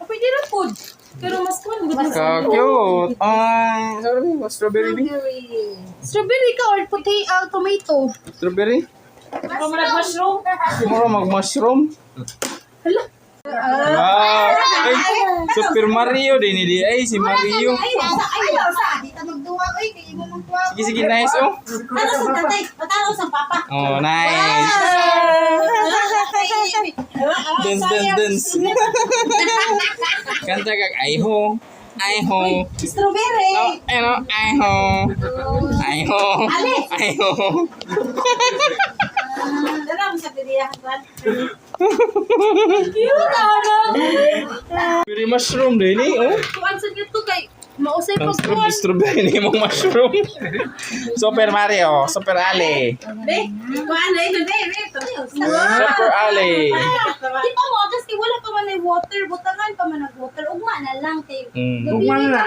Pwede rin food. Pero mas kuhan. Ka-cute. Sorry, strawberry din. Strawberry ka or tomato? Strawberry? Ikaw mo nag-mushroom? Siguro mag-mushroom. Hala. Wow! Ay, Super Mario din hindi. Ay, si Mario. Ay, sa. Dito magduwa. Uy, kaya mo magduwa. Sige, sige, nice oh. Ano sa tatay? Patalo sa papa. Oh, nice. Dance, dance, dance. Kanta kag ay-ho. Ay-ho. Strawberry. No, ano? Ay-ho. Ay-ho. Ay-ho. Dala mo sa pilihan kan. Cute, ano? Puri mushroom din eh, oh. Kuhan sa nito kay mausay pag kuhan. Strawberry ni mong mushroom. Super Mario, Super Ali. Be, kuan na ito, be. Super Ali. Di pa mo, kasi wala pa man ay water. Butangan pa man nag-water. Ugma na lang, te. Ugma na.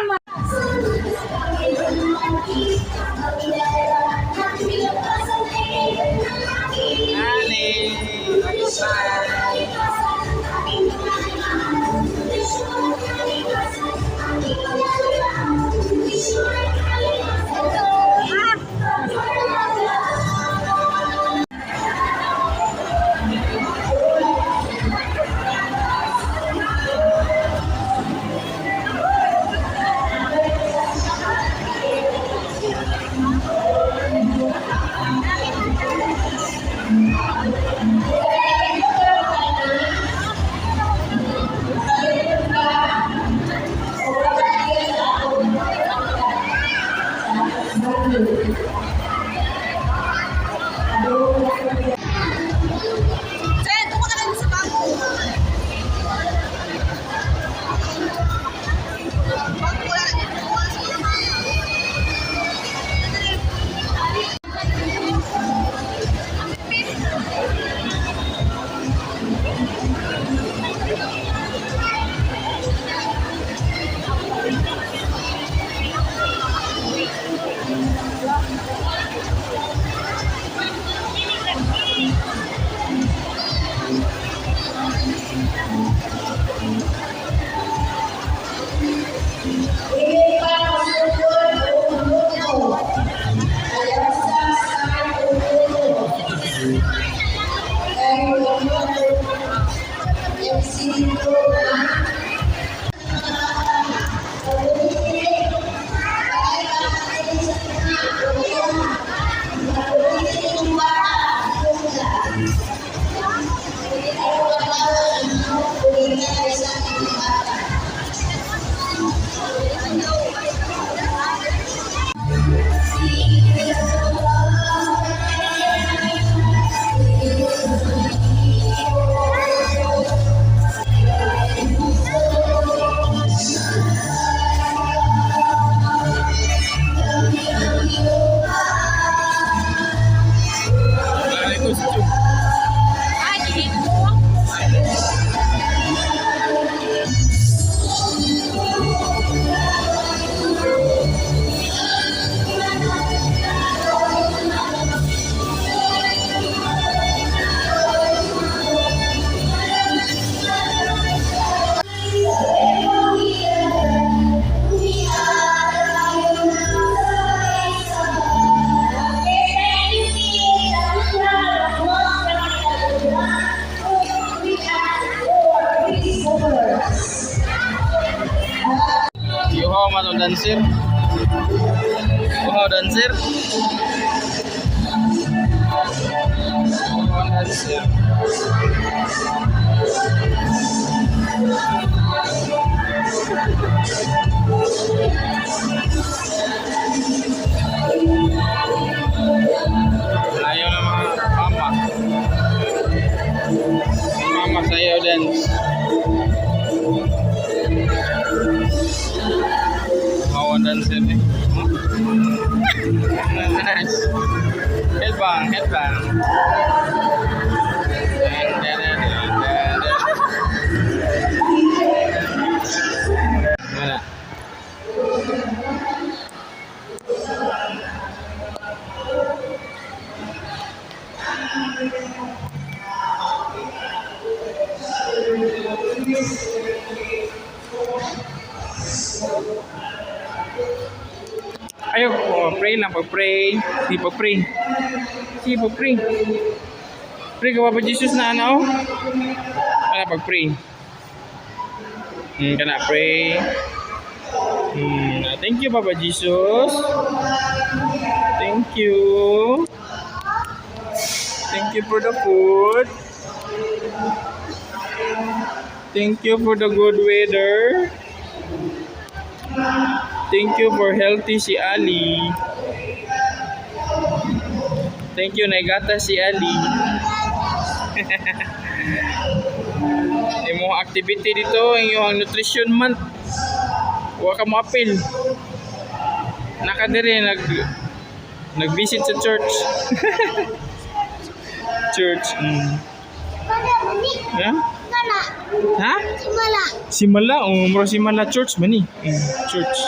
Ali. Yuho dancer. Yuho dancer. Yuho dancer. Ayaw na mga mama. Mama sayaw dance. Mawan dancer nih. Nice. Headbang, headbang. Mana? pray lang, pag-pray. Sige, pag-pray. Sige, pag-pray. Pray ka Papa Jesus na ano? Ano, pag-pray. Kana, pray. Thank you, Papa Jesus. Thank you. Thank you for the food. Thank you for the good weather. Thank you for healthy si Ali. Thank you, Negata si Ali. Imong activity dito, yung nutrition month. Huwag ka mo apil. Nakadiri, nag-visit sa church. Church. Yeah? Ha? Simala. Oh, mura Simala church man ni. Church.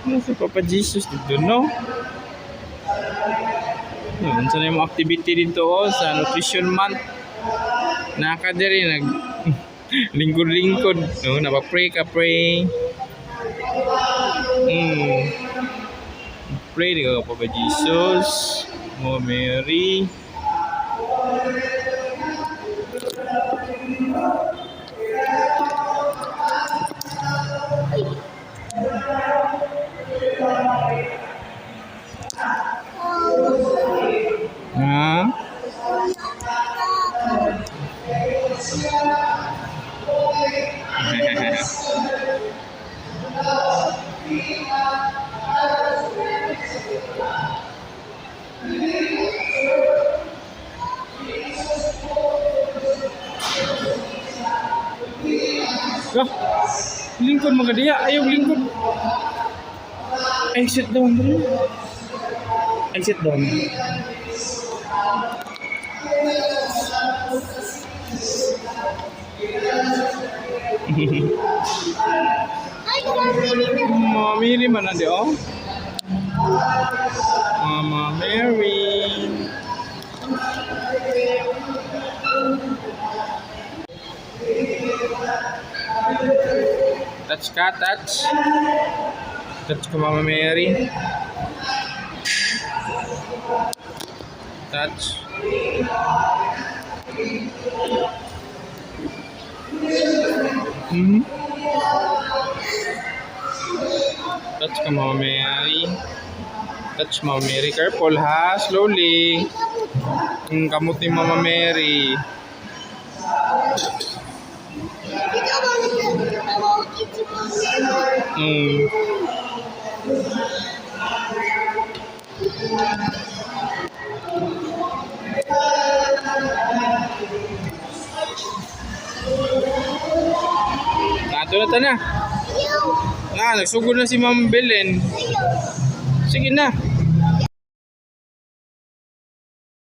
Si Papa Jesus dito, no? Yan, sa yung activity dito sa nutrition month. Nakadiri, lingkod-lingkod. No, napapray ka, pray. Pray ka, Papa Jesus. Oh, Mary. Ha? Lah, lingkod mga dia, ayaw lingkod. Exit down dulu. Exit down. Mama Mary mana dia? Oh? Mama Mary. Touch ka, touch. Touch ko Mama Mary. Touch. Touch ka Mama Mary. Touch Mama Mary. Careful ha, slowly. Kamot ni Mama Mary. Nato na ta na. Nagsugod na si Ma'am Belen. Sige na.